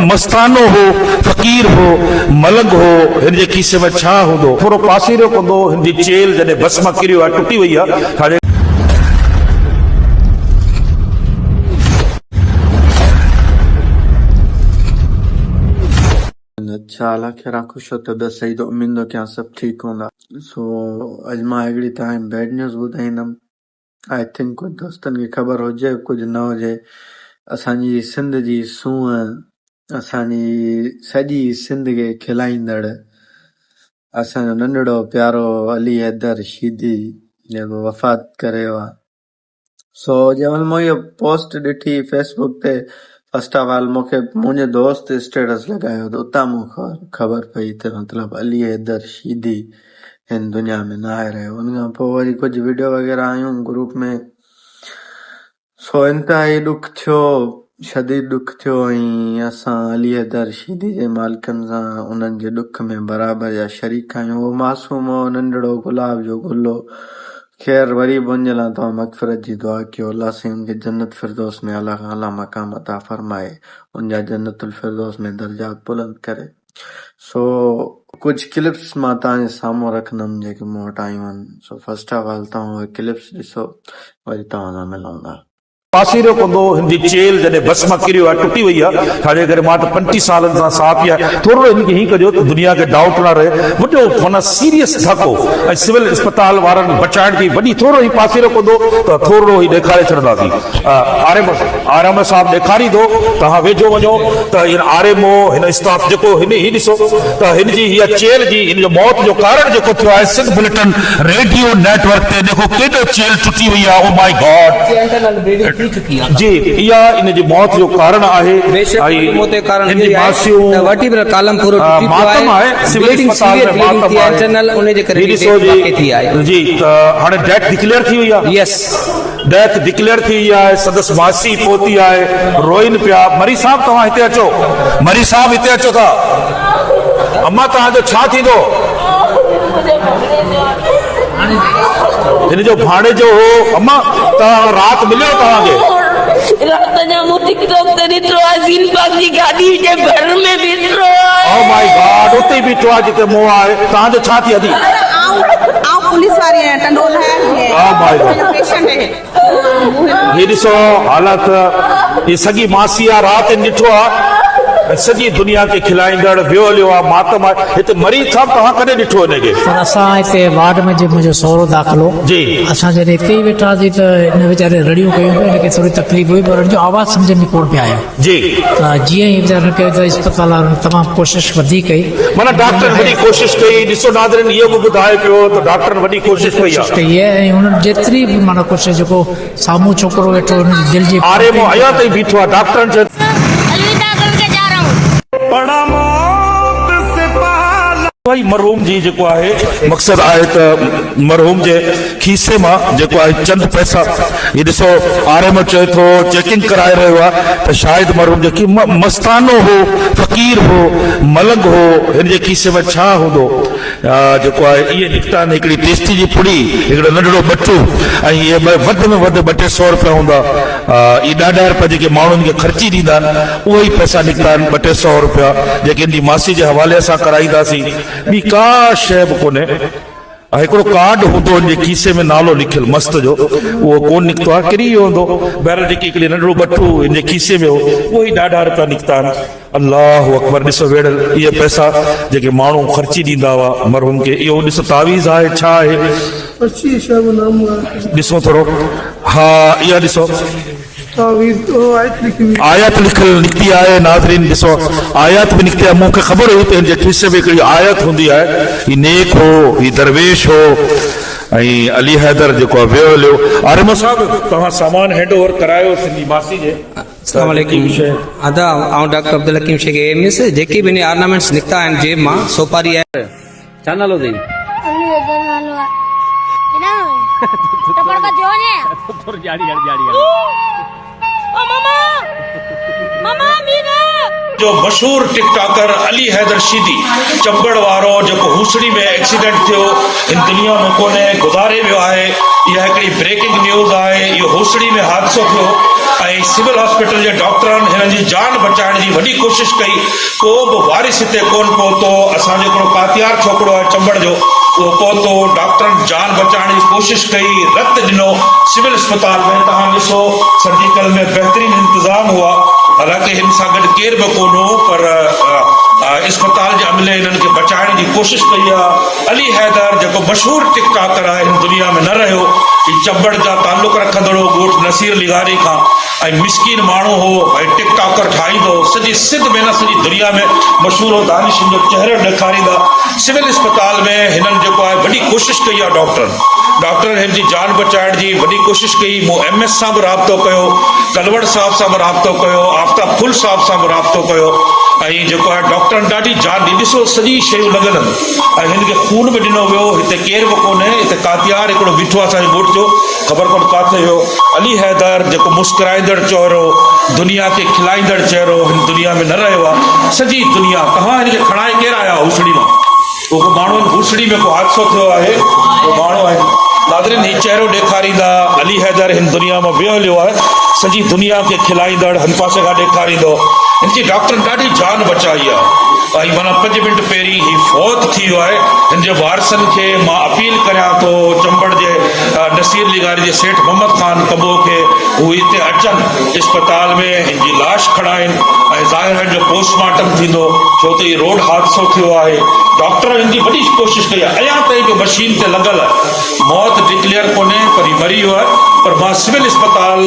मस्तानो हो, फकीर हो, मलंग हो, हिन जे खीसे में छा हूंदो? थोरो पासीरो कंदो, हिन जी चेल जॾहिं बस मां किरियो आहे, टुटी वई आहे। अच्छा अल्लाह खे खुश हो तबियत सही तो उम्मीद क्या सब ठीक होगा। सो अज मां हिकिड़ी तव्हां बैड न्यूज़ ॿुधाईंदुमि। आई थिंक कुछ दोस्तनि खे ख़बर हुजे कुछ न हुजे। असांजी सिंध जी सूंहं, असांजी सॼी सिंध खे खिलाईंदड़ असांजो नंढड़ो प्यारो अली हैदर शीदी जेको वफ़ात करे वियो आहे। सो जंहिंमहिल मूं इहो पोस्ट ॾिठी फेसबुक ते, फर्स्ट ऑफ ऑल मूंखे मुंहिंजे दोस्त स्टेटस लगायो त उतां मूंखे ख़बर पई त मतिलबु अली हैदर शीदी हिन दुनिया में न आहे रहियो। उन खां पोइ वरी कुझु वीडियो वग़ैरह आयूं ग्रुप में। सो इंतिहाई ॾुख थियो, शदीद ॾुख थियो ऐं असां अली हैदर शीदी जे मालिकनि सां उन्हनि जे ॾुख में बराबरि जा शरीक आहियूं। उहो मासूम हो, नंढड़ो गुलाब जो गुल हो। खैर वरी बि उन लाइ तव्हां मग़फ़िरत जी दुआ कयो, अल्लाह साईं उनखे जन्नत फिरदौस में अल्लाह आला मक़ाम अता फरमाए, उनजा जन्नतुल फिरदौस में दर्जात बुलंद करे। सो कुछ क्लिप्स मां तव्हांजे साम्हूं रखंदुमि जेके मूं वटि आयूं आहिनि। सो फर्स्ट ऑफ ऑल तव्हां उहे क्लिप्स ॾिसो, वरी तव्हां सां मिलूंगा। पासीरो कंदो, हिन जी चेल जॾहिं बस मां किरियो आहे, टुटी वई आहे। छाजे करे मां त 35 सालनि सां साथ आहे। थोरो हिनखे हीअं कजो त दुनिया खे डाउट न रहे। वॾो माना सीरियस धको ऐं सिविल अस्पताल वारनि बचाइण जी वॾी थोरो ई पासीरो कंदो त थोरो ई ॾेखारे छॾंदासीं। आरएम साहब ॾेखारींदो, तव्हां वेझो वञो त हिन आरएमओ हिन स्टाफ जेको हिन ही ॾिसो त हिन जी हीअ चेल जी हिन जो मौत जो कारण जेको थियो आहे, सिंध बुलेटिन रेडियो नेटवर्क ते देखो केॾो चेल टुटी वई आहे। ओ माय गॉड जी, इहा इन जी मौत जो कारण आहे। जी हाणे डेथ डिक्लेयर थी वई आहे। यस, डेथ डिक्लेयर थी वई आहे। सदस मासी पोती आहे, रोइन पिया। मरी साहब तव्हां हिते अचो, मरी साहब हिते अचो था। अम्मा तव्हांजो छा थींदो? हिन जो भाणे जो हो। अम्मा तव्हां राति मिलियो तव्हांखे? रात जा मु टिकटॉक ते ॾिठो आहे, सीन पाक जी गाड़ी जे घर में ॾिठो आहे। ओ माय गॉड, उते ही बीठो आहे जिते मोह आहे। तव्हांजो छा थी अदी? आउं पुलिस वारी आहियां, टंडोल है। ओ माय गॉड, पेशेंट है। ये ॾिसो हालत, ये सॻी मासी आहे, राति ॾिठो आहे। सॼी दुनिया खे खिलाईंदड़ वियो हलियो आहे, मातम आहे। हिते मरीज़ साहब तव्हां कॾहिं ॾिठो हिनखे? असां हिते वार्ड में जे मुंहिंजो सहुरो दाख़िलो जी, असां जॾहिं हिते ई वेठासीं त हिन वीचारे रड़ियूं कयूं पियूं। हिनखे थोरी तकलीफ़ हुई पर हुनजो आवाज़ सम्झ में कोन पिया आयो जी। त जीअं ई वीचारे कयो त अस्पताल वारनि तमामु कोशिशि वधी कई, माना डॉक्टर वॾी कोशिशि कई। ॾिसो नाज़रीन, इहो बि ॿुधाए पियो त डॉक्टर वॾी कोशिशि कई आहे ऐं हुननि जेतिरी बि माना कोशिशि, जेको साम्हूं छोकिरो वेठो हुनजी दिलि जी आरएमओ हया ताईं बीठो आहे। डॉक्टरनि चयो भाई मरहूम जी जेको आहे मक़सद आहे त मरहूम जे खीसे मां जेको आहे चंद पैसा, ये ॾिसो आरएमओ चए थो चेकिंग कराए रहियो आहे त शायदि मरहूम जेकी मस्तानो हो, फकीर हो, मलंग हो, हिन जे खीसे में छा हूंदो? जेको आहे इहे निकिता आहिनि। हिकिड़ी टेस्टी जी पुड़ी, हिकिड़ो नंढड़ो बटू, ऐं इहे वधि में वधि 200-200 रुपया हूंदा। इहे ॾाढा रुपया जेके माण्हुनि खे ख़र्ची ॾींदा आहिनि, उहे ई पैसा निकिता आहिनि 200-100 रुपया, जेके इन जी मासी जे हवाले सां कराईंदासीं। ॿी का शइ बि कोन्हे। हिकिड़ो कार्ड हूंदो हिन जे खीसे में नालो लिखियल मस्त जो, उहो कोन निकितो आहे। किरी वियो हूंदो। बहरहाल जेकी हिकिड़ी नंढड़ो बटू हिन जे खीसे में हो, उहो ई ॾाढा रुपया निकिता आहिनि। अल्लाह अकबर, ॾिसो वेड़ल इहे पैसा जेके माण्हू ख़र्ची ॾींदा हुआ मरहूम खे। इहो ॾिसो तावीज़ आहे, छा आहे ॾिसो थोरो। हा, इहा ॾिसो आयत लिखियल निकिती आहे। नाज़रीन ॾिसो, आयत बि निकिती आहे। मूंखे ख़बर हुई त हिन जे खीसे में हिकिड़ी आयत हूंदी आहे। ही नेक हो, ही दरवेश हो, ऐं अली हैदर जेको आहे वियो हलियो। आरएमओ साहब तव्हां सामान हैंड ओवर करायो सिंधी मासी जे। अस्सलाम वालेकुम। आदा आऊं डॉक्टर अब्दुल हकीम शेख एमएस। जेके बि ऑर्नामेंट्स निकिता आहिनि जेब मां, सोपारी आहे। छा नालो अथई? अली हैदर नालो आहे। टपड़ का जोन है। ओ मामा मामा मीरा जो मशहूर टिकटॉकर अली हैदर शीदी चंबड़ वारो जेको हुसड़ी में एक्सीडेंट थियो, इन दुनिया में कोन्हे, गुज़ारे वियो आहे। इहा हिकिड़ी ब्रेकिंग न्यूज़ आहे। इहो हुसड़ी में हादसो थियो। ऐं सिविल हॉस्पिटल जे डॉक्टरनि हिननि जी जान बचाइण जी वॾी कोशिशि कई। को बि वारिस हिते कोन पहुतो। असांजो हिकिड़ो कातियार छोकिरो आहे चंबड़ जो, उहो पहुतो, डॉक्टरनि जान बचाइण जी कोशिशि कई, रत ॾिनो सिविल अस्पताल में। तव्हां ॾिसो सर्जिकल में बहितरीन इंतज़ाम हुआ। हालांकि हिन सां गॾु केर बि कोन हो, पर अस्पताल जे अमले हिननि खे बचाइण जी कोशिशि कई आहे। अली हैदर जेको मशहूरु टिकटॉकर आहे हिन दुनिया में न रहियो। हीउ चंबड़ जा ताल्लुक़ रखंदड़ो ॻोठ नसीर लिगारी खां, ऐं मिसकीन माण्हू हो, ऐं टिकटॉकर ठाहींदो, सॼी सिंध में न सॼी दुनिया में मशहूरु हो। दानिश जो चेहरो ॾेखारींदा। सिविल अस्पताल में हिननि जेको आहे वॾी कोशिशि कई आहे। डॉक्टरनि हिन जी जान बचाइण जी वॾी कोशिशि कई। मूं MS सां बि राब्तो कयो, कलवड़ साहब सां बि राब्तो कयो, आफ्ताब फुल साहब सां बि राब्तो कयो, ऐं जेको आहे डॉक्टरनि ॾाढी जान ॾी। ॾिसो सॼी शयूं लॻल आहिनि, ऐं हिन खे खून बि ॾिनो वियो। हिते केरु बि कोन्हे, हिते कातियार हिकिड़ो बीठो आहे असांजे ॻोठ जो, ख़बर कोन किथे हुयो। अली हैदर जेको मुस्कुराईंदड़ चेहरो, दुनिया खे खिलाईंदड़ चेहरो हिन दुनिया में न रहियो आहे। सॼी दुनिया, तव्हां हिन खे खणाए केरु आया हुसड़ी मां? उहो माण्हू हुसड़ी में को हादसो थियो आहे, उहो माण्हू आहे। नाज़रीन, हीउ चेहरो ॾेखारींदा अली हैदर हिन दुनिया मां वियो हलियो आहे। सॼी दुनिया खे खिलाईंदड़ हन पासे खां ॾेखारींदो। हिन जी डॉक्टरनि ॾाढी जान बचाई आहे। ऐं माना 5 मिंट पहिरीं ही फौत थी वियो आहे। हिन जे वारसनि खे मां अपील करियां थो, चंबड़ जे नसीर लिगारी जे सेठ मोहम्मद ख़ान कबो खे हू हिते अचनि अस्पताल में, हिन जी लाश खणाइनि, ऐं ज़ाहिर हिन जो पोस्टमार्टम थींदो, छो त हीउ रोड हादसो थियो आहे। डॉक्टर हिन जी वॾी कोशिशि कई आहे। अञा ताईं बि मशीन ते लॻल आहे। मौत डिक्लेयर कोन्हे, पर हीउ मरी वियो आहे। पर मां सिविल अस्पताल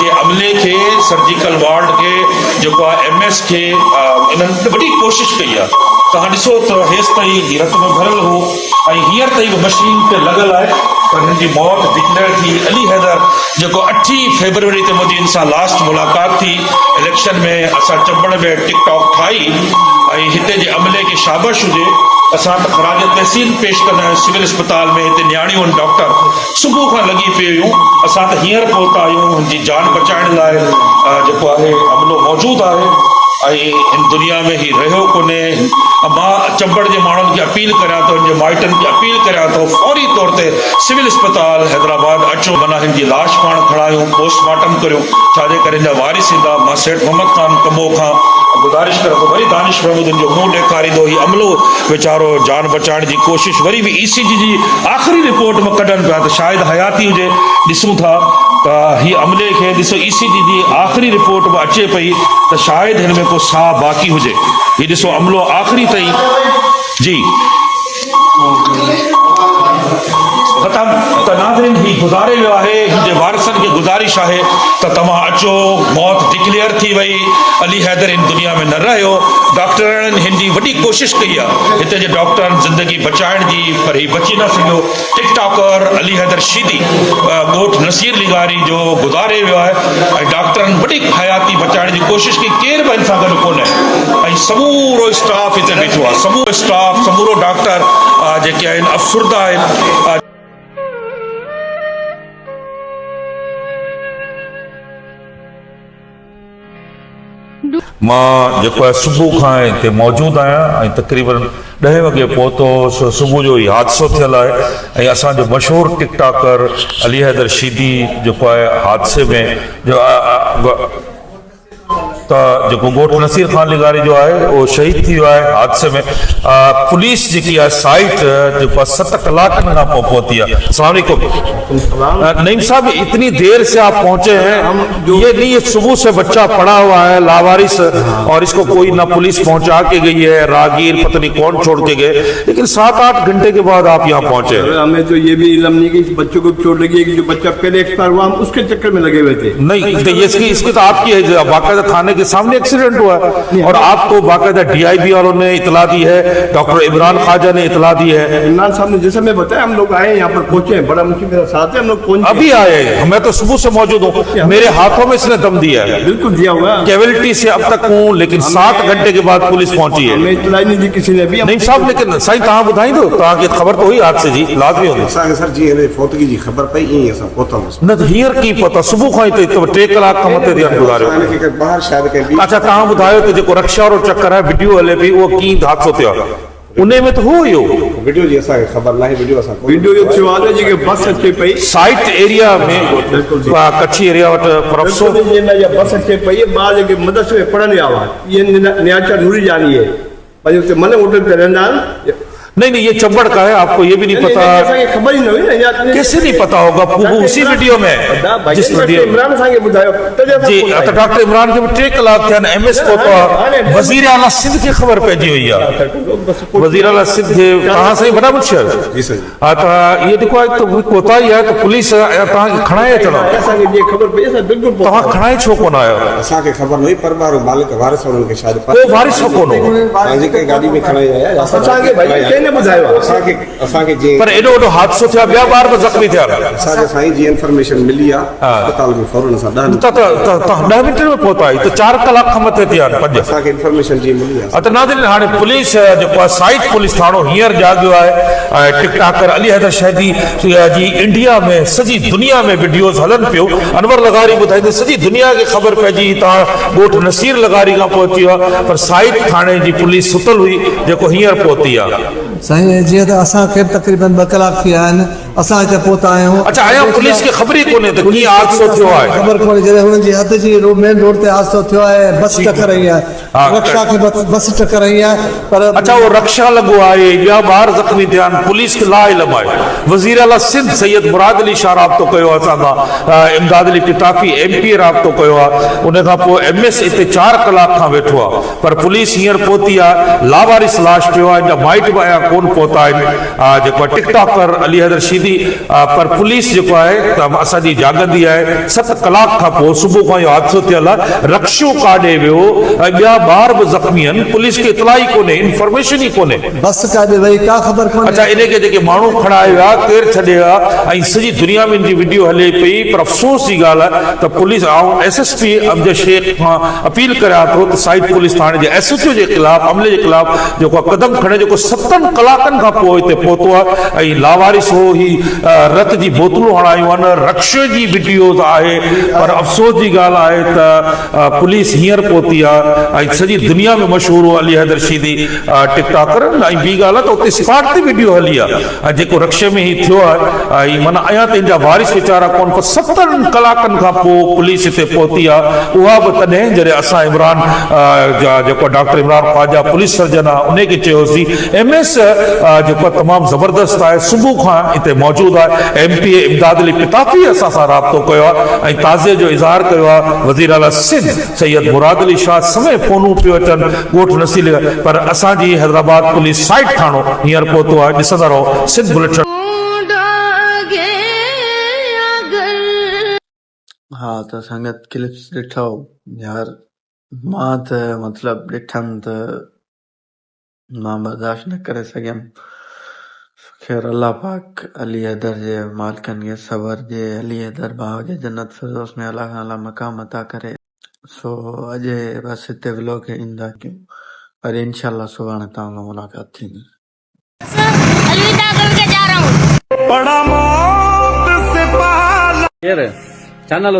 जे अमले खे, सर्जिकल वार्ड खे, जेको आहे MS खे, इन्हनि वॾी कोशिशि कई आहे। तव्हां ॾिसो त हेसि ताईं रत में भरियल हो, ऐं हींअर ताईं बि मशीन ते लॻल आहे, पर हिन जी मौत डिक्लेयर थी। अली हैदर जेको 8 फरवरी ते मुंहिंजी हिन सां लास्ट मुलाक़ात थी इलेक्शन में, असां चंबड़ में टिकटॉक ठाही, ऐं हिते जे अमले खे शाबाश हुजे। असां त ख़राज तहसील पेश कंदा आहियूं सिविल अस्पताल में। हिते न्याणियूं आहिनि, डॉक्टर सुबुह खां लॻी पई हुयूं। असां त हींअर पहुता आहियूं। हिन जी जान बचाइण लाइ जेको आहे अमलो मौजूदु आहे, ऐं हिन दुनिया में ही रहियो कोन्हे। मां चंबड़ जे माण्हुनि खे अपील करियां थो, हिन जे माइटनि खे अपील करियां थो, फौरी तौर ते सिविल अस्पताल हैदराबाद अचो, माना हिन जी लाश पाण खणायूं, पोस्टमार्टम करियूं, छाजे करे हिन जा वारिस ईंदा। मां सेठ मोहम्मद ख़ान कबो खां गुज़ारिश करियां थो, वरी दानिश महमूद जो मुंहुं ॾेखारींदो। हीउ अमलो वीचारो जान बचाइण जी कोशिशि वरी बि ECG जी आख़िरी रिपोर्ट में कढनि पिया त शायदि हयाती हुजे। ॾिसूं था त हीउ अमले खे ॾिसो, ECG जी आख़िरी रिपोर्ट में अचे पई त शायदि हिन में को साह बाक़ी हुजे। हीउ ॾिसो अमलो आख़िरी ताईं जी ख़तम। त नाज़रीन, ही गुज़ारे वियो आहे। हिन जे वारिसनि खे गुज़ारिश आहे त तव्हां अचो। मौत डिक्लेयर थी वई। अली हैदर हिन दुनिया में न रहियो। डॉक्टरनि हिन जी वॾी कोशिशि कई आहे हिते जे डॉक्टरनि ज़िंदगी बचाइण जी, पर ही बची न सघियो। टिकटॉकर अली हैदर शीदी ॻोठ नसीर लिगारी जो गुज़ारे वियो आहे, ऐं डॉक्टरनि वॾी हयाती बचाइण जी कोशिशि कई। केर बि हिन सां गॾु कोन्हे, ऐं समूरो स्टाफ हिते बीठो आहे। समूरो स्टाफ, समूरो डॉक्टर जेके आहिनि अफ़सुर्दा आहिनि। मां जेको आहे सुबुह खां हिते मौजूदु आहियां, ऐं तक़रीबन 10 वॻे पहुतो। सुबुह जो ई हादसो थियल आहे, ऐं असांजो मशहूरु टिकटॉकर अली हैदर शीदी जेको आहे हादसे में त जेको ॻोठ नसीर ख़ान लिगारी जो आहे उहो शहीद थी वियो आहे हादसे में। पुलिस जेकी आहे साइट जेको आहे 7 कलाकनि खां पोइ पहुती है। अस्सलाम वालेकुम नईम साहब, इतनी देर से आप पहुंचे हैं। ये नहीं, ये सुबह से बच्चा पड़ा हुआ है लावारिस, और इसको कोई ना पुलिस पहुंचा के गई है, रागीर पता नहीं कौन छोड़ के गए, लेकिन 7-8 घंटे के बाद आप यहाँ पहुंचे। हमें तो ये भी इल्म नहीं कि बच्चों को चोट लगी है, कि जो बच्चा पहले एक्सपायर हुआ हम उसके चक्कर में लगे हुए थे। नहीं, तो इसकी तो आपकी बाकायदा थाने के सामने एक्सीडेंट हुआ है, और आपको बाकायदा DIB वालों ने इतला दी है, डॉक्टर इमरान ख्वाजा ने इतला दी है। इमरान साहब ने जैसे मैं बताया, हम लोग आए यहाँ पर पहुंचे हैं, बड़ा मुश्किल मेरा साथ है, हम लोग पहुंचे अभी आए। मैं तो सुबह से मौजूद हूँ, मेरे हाथों में इसने दम दिया है। बिल्कुल दिया हुआ है, कैविलिटी से अब तक हूँ, लेकिन 7 घंटे के बाद पुलिस पहुंची है। हमें इतला नहीं दी किसी ने भी। नहीं साहब, लेकिन साईं तव्हां ॿुधाई दो, तव्हांखे ख़बर तो हुई आज से जी, लाज़मी होगी। सर जी हिन फौतगी जी ख़बर पई, ईअं असां पहुतासीं। न त हींअर की पता, सुबुह खां ई 3 कलाक खां मथे ध्यानु गुज़ारियो। ॿाहिरि शायदि कंहिं अच्छा, तव्हां ॿुधायो त जेको रक्षा वारो चक्कर आहे, वीडियो हले पई, उहो कीअं हादसो थियो आहे? उन में तो हो यो वीडियो जी असांखे ख़बर नाहे वीडियो असां वीडियो जो थियो आहे जेके बस अचे पई साइट एरिया में कच्छी एरिया वट पर अफ़सोस या बस अचे पई ॿार जेके मदरसे में पढ़नि विया हुआ इहे नियाचा नूरी जानी है पर उते मन होटल पे रहंदा आहिनि नहीं ये चंबड़ का है, आपको ये भी नहीं पता, खबर ही नहीं ना कैसे नहीं पता होगा? वो उसी वीडियो में जिस वीडियो इमरान सां खे ॿुधायो जी तो डॉक्टर इमरान खे 3 कलाक थिया एमएस पहुतो आहे, वज़ीर आला सिंध खे ख़बर पइजी वई आहे, वज़ीर आला सिंध खे तव्हां साईं वॾा पुछियो जी सर हा त इहो जेको आहे त कोताही आहे त पुलिस तव्हांखे खणाए अचणो, असांखे जीअं ख़बर पई असां बिल्कुलु तव्हां खणाए छो कोन आहियो? असांखे ख़बर न हुई पर ॿार मालिक वारिस हुननि खे शायदि को वारिस कोन हो, पंहिंजी कंहिं गाॾी में खणाई आया असांखे भई कंहिं न ॿुधायो आहे असांखे जीअं पर एॾो वॾो हादसो थियो, ॿिया ॿार बि ज़ख़्मी थिया, असांखे साईं जी इंफॉर्मेशन मिली आहे अस्पताल में फौरन असां 10 10 मिंट में पहुता आई, तो 4 कलाक खां मथे थिया आहिनि 5 असांखे इंफॉर्मेशन जी मिली आहे त नाज़रीन हाणे पुलिस जेको आहे साइट पुलिस थाणो हींअर जाॻियो आहे, टिकटॉकर अली हैदर शहदी जी इंडिया में सॼी दुनिया में वीडियोज़ हलनि पियो, अनवर लगारी ॿुधाईंदे सॼी दुनिया खे ख़बर पइजी तव्हां ॻोठ नसीर लगारी खां पहुची वियो आहे, पर साइट थाणे जी पुलिस सुतल हुई जेको हींअर पहुती आहे। साईं जीअं त असांखे तक़रीबन 2 कलाक थी विया आहिनि, असां हिते पहुता आहियूं। अच्छा आया पुलिस खे ख़बर ई कोन्हे त कीअं हादसो थियो आहे? ख़बर कोन्हे, जॾहिं हुननि जी हद जी मेन रोड ते हादसो थियो आहे, बस टकर रही आहे, रक्षा खे बस टकर रही आहे, पर अच्छा वो रक्षा लॻो आहे, ॿिया ॿार ज़ख़्मी थिया आहिनि, पुलिस खे ला इल्म आहे। वज़ीर आला सिंध सैयद मुराद अली शाह राब्तो कयो आहे असां सां, इमदाद अली किताफ़ी MP राब्तो कयो आहे, उन खां पोइ MS हिते 4 कलाक खां वेठो आहे, पर पुलिस हींअर पहुती आहे, लावारिस लाश पियो आहे, जा माइट बि आया कोन पहुता आहिनि, जेको टिकटॉकर अली हैदर शीदी, पर पुलिस जेको आहे त असांजी जाॻंदी आहे। 7 कलाक खां पोइ सुबुह खां इहो हादसो थियल आहे, रक्षो काॾे वियो, ॿिया ॿार बि ज़ख़्मी आहिनि, पुलिस खे इतला ई कोन्हे, इंफॉर्मेशन ई कोन्हे, बस काॾे वई का ख़बर कोन्हे। अच्छा इनखे जेके माण्हू खणाए विया केरु छॾे विया, ऐं सॼी दुनिया में इनजी वीडियो हले पई, पर अफ़सोस जी ॻाल्हि आहे त पुलिस SSP अमजद शेख खां अपील करियां थो त साइट पुलिस थाणे जे SHO जे ख़िलाफ़ अमले जे ख़िलाफ़ जेको क़दम खणे, जेको 7 कलाकनि खां पोइ हिते पहुतो आहे, ऐं लावारिस हो ही रत जी बोतलूं हणायूं आहिनि, रक्षे जी वीडियोज़ आहे, पर अफ़सोस जी ॻाल्हि आहे त पुलिस हींअर पहुती आहे, ऐं सॼी दुनिया में मशहूर हो अली हैदर शीदी टिकटॉकर, ऐं ॿी ॻाल्हि आहे त उते स्पॉट ते वीडियो हली आहे, ऐं जेको रक्षे में ही थियो आहे, ऐं माना अञा त हिनजा वारिस वीचारा कोन, पर 7 कलाकनि खां पोइ पुलिस हिते पहुती आहे, उहा बि तॾहिं जॾहिं असां इमरान जा जेको doctor Imran Khwaja police surgeon आहे उनखे चयोसीं MS जेको तमामु ज़बरदस्त आहे, सुबुह खां हिते मौजूदु आहे, MP इमदाद अली किताफ़ी असां सां राब्तो कयो आहे, ऐं ताज़े जो इज़हार कयो आहे वज़ीर आला सिंध सैयद मुराद अली शाह, समय फ़ोनूं पियो अचनि ॻोठ नसील, पर असांजी हैदराबाद पुलिस साइट थाणो हींअर पहुतो आहे। ॾिसंदा रहो सिंध बुलेटिन। हा त संगत क्लिप्स ॾिठो यार, मां त मतिलबु ॾिठमि त मां बर्दाश्त न करे सघियमि। ख़ैर अल्लाह पाक अली हैदर जे मालिकनि खे सबर जे, अली हैदर भाउ जे जन्नत फिरदौस में अल्लाह खां अल्लाह मक़ाम अता करे। सो अॼु बसि हिते व्लॉग खे ईंदा कयूं, पर इंशाल्लाह सुभाणे तव्हां सां मुलाक़ात थींदी। अलविदा करके जा रहा हूँ। चैनल